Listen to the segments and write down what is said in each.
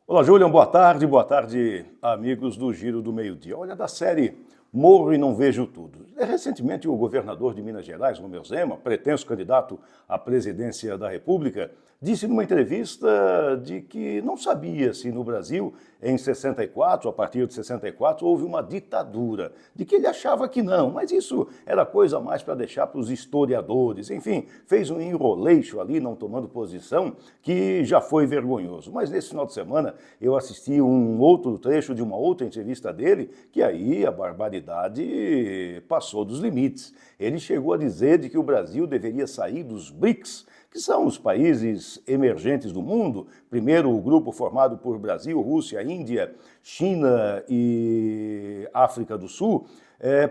Olá, Julian, boa tarde, amigos do Giro do Meio-Dia. Olha, da série Morro e Não Vejo Tudo. Recentemente, o governador de Minas Gerais, Romeu Zema, pretenso candidato à presidência da República, disse numa entrevista de que não sabia se no Brasil, em 64, a partir de 64, houve uma ditadura, de que ele achava que não, mas isso era coisa mais para deixar para os historiadores. Enfim, fez um enroleixo ali, não tomando posição, que já foi vergonhoso. Mas nesse final de semana eu assisti um outro trecho de uma outra entrevista dele, que aí a barbaridade passou dos limites. Ele chegou a dizer de que o Brasil deveria sair dos BRICS, que são os países emergentes do mundo, primeiro o grupo formado por Brasil, Rússia, Índia, China e África do Sul,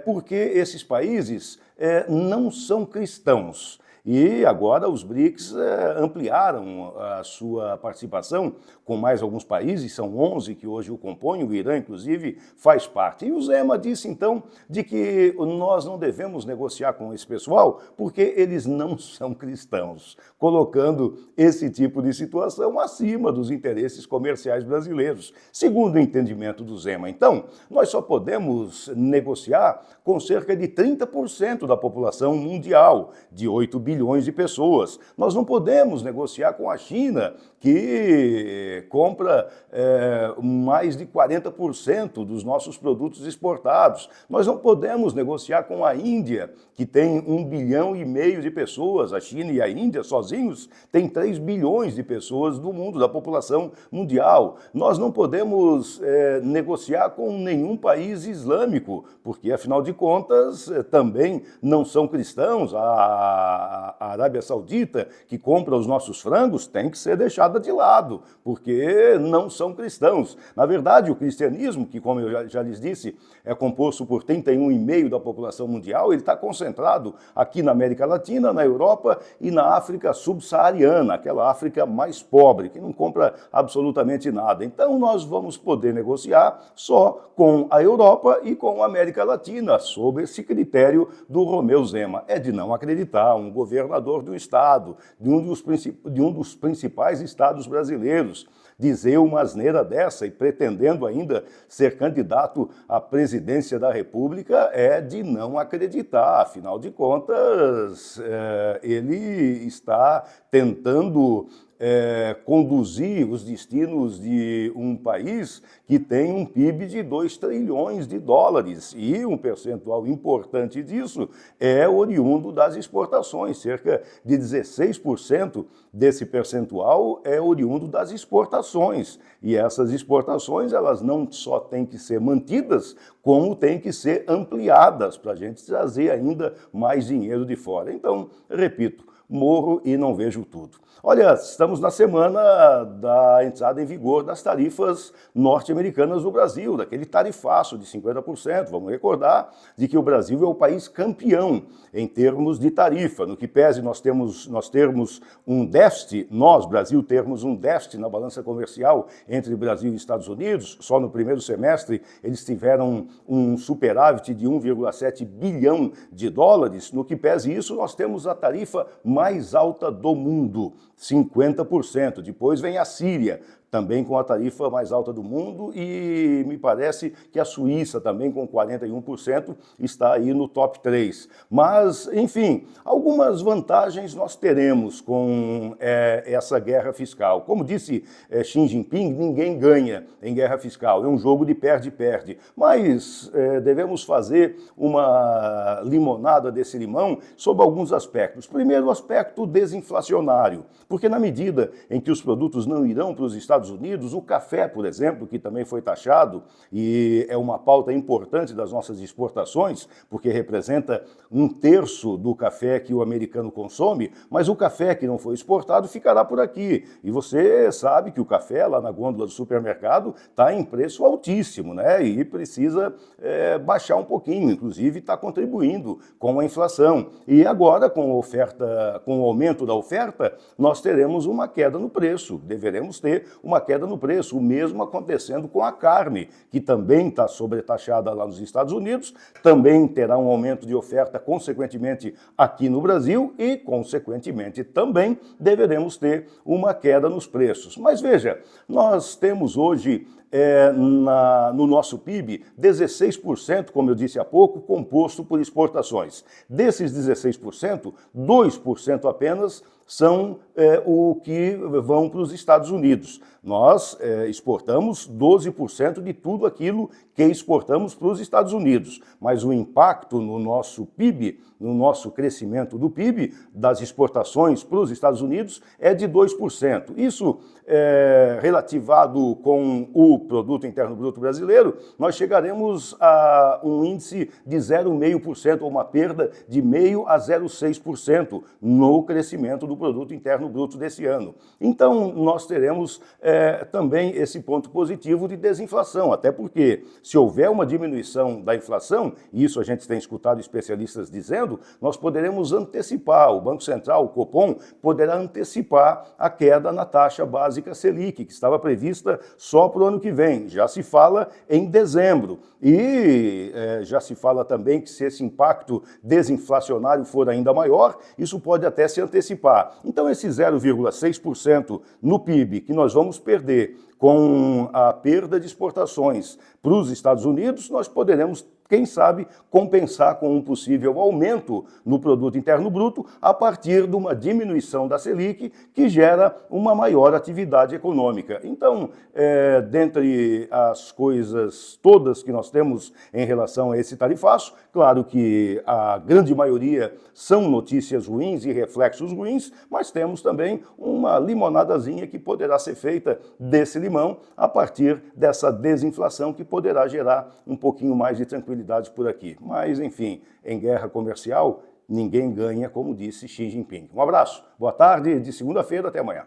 porque esses países não são cristãos. E agora os BRICS ampliaram a sua participação com mais alguns países, são 11 que hoje o compõem, o Irã, inclusive, faz parte. E o Zema disse, então, de que nós não devemos negociar com esse pessoal porque eles não são cristãos, colocando esse tipo de situação acima dos interesses comerciais brasileiros, segundo o entendimento do Zema. Então, nós só podemos negociar com cerca de 30% da população mundial, de 8 bilhões de pessoas. Nós não podemos negociar com a China, que compra mais de 40% dos nossos produtos exportados. Nós não podemos negociar com a Índia, que tem 1,5 bilhão de pessoas. A China e a Índia sozinhos têm 3 bilhões de pessoas do mundo, da população mundial. Nós não podemos negociar com nenhum país islâmico, porque, afinal de contas, também não são cristãos. A Arábia Saudita, que compra os nossos frangos, tem que ser deixada de lado, porque não são cristãos. Na verdade, o cristianismo, que, como eu já lhes disse, é composto por 31,5% da população mundial, ele está concentrado aqui na América Latina, na Europa e na África subsaariana, aquela África mais pobre, que não compra absolutamente nada. Então, nós vamos poder negociar só com a Europa e com a América Latina, sob esse critério do Romeu Zema. É de não acreditar um governador do estado, de um dos principais estados brasileiros, dizer uma asneira dessa e pretendendo ainda ser candidato à presidência da República é de não acreditar. Afinal de contas, ele está tentando conduzir os destinos de um país que tem um PIB de 2 trilhões de dólares e um percentual importante disso é oriundo das exportações. Cerca de 16% desse percentual é oriundo das exportações. E essas exportações, elas não só têm que ser mantidas, como têm que ser ampliadas para a gente trazer ainda mais dinheiro de fora. Então, repito, morro e não vejo tudo. Olha, estamos na semana da entrada em vigor das tarifas norte-americanas no Brasil, daquele tarifaço de 50%. Vamos recordar de que o Brasil é o país campeão em termos de tarifa. No que pese nós termos um déficit, Brasil, termos um déficit na balança comercial entre Brasil e Estados Unidos. Só no primeiro semestre eles tiveram um superávit de 1,7 bilhão de dólares. No que pese isso, nós temos a tarifa mais alta do mundo, 50%. Depois vem a Síria, também com a tarifa mais alta do mundo, e me parece que a Suíça, também com 41%, está aí no top 3. Mas, enfim, algumas vantagens nós teremos com essa guerra fiscal. Como disse Xi Jinping, ninguém ganha em guerra fiscal, é um jogo de perde-perde. Mas devemos fazer uma limonada desse limão sob alguns aspectos. Primeiro, o aspecto desinflacionário, porque na medida em que os produtos não irão para os Estados Unidos, o café, por exemplo, que também foi taxado e é uma pauta importante das nossas exportações, porque representa 1/3 do café que o americano consome, mas o café que não foi exportado ficará por aqui. E você sabe que o café lá na gôndola do supermercado está em preço altíssimo, né? E precisa baixar um pouquinho, inclusive está contribuindo com a inflação. E agora, com o aumento da oferta, nós teremos uma queda no preço, deveremos ter uma uma queda no preço, o mesmo acontecendo com a carne, que também está sobretaxada lá nos Estados Unidos, também terá um aumento de oferta, consequentemente, aqui no Brasil e, consequentemente, também deveremos ter uma queda nos preços. Mas veja, nós temos hoje no nosso PIB, 16%, como eu disse há pouco, composto por exportações. Desses 16%, 2% apenas são o que vão para os Estados Unidos. Nós exportamos 12% de tudo aquilo que exportamos para os Estados Unidos, mas o impacto no nosso PIB, no nosso crescimento do PIB, das exportações para os Estados Unidos, é de 2%. Isso, relativado com o Produto Interno Bruto brasileiro, nós chegaremos a um índice de 0,5%, ou uma perda de 0,5% a 0,6% no crescimento do Produto Interno Bruto desse ano. Então, nós teremos também esse ponto positivo de desinflação, até porque se houver uma diminuição da inflação, e isso a gente tem escutado especialistas dizendo, nós poderemos antecipar, o Banco Central, o Copom, poderá antecipar a queda na taxa básica Selic, que estava prevista só para o ano que vem. Já se fala em dezembro. E já se fala também que se esse impacto desinflacionário for ainda maior, isso pode até se antecipar. Então, esse 0,6% no PIB que nós vamos perder com a perda de exportações para os Estados Unidos, nós poderemos, quem sabe, compensar com um possível aumento no Produto Interno Bruto a partir de uma diminuição da Selic, que gera uma maior atividade econômica. Então, dentre as coisas todas que nós temos em relação a esse tarifaço, claro que a grande maioria são notícias ruins e reflexos ruins, mas temos também uma limonadazinha que poderá ser feita desse limão a partir dessa desinflação que poderá gerar um pouquinho mais de tranquilidade por aqui. Mas, enfim, em guerra comercial, ninguém ganha, como disse Xi Jinping. Um abraço, boa tarde, de segunda-feira até amanhã.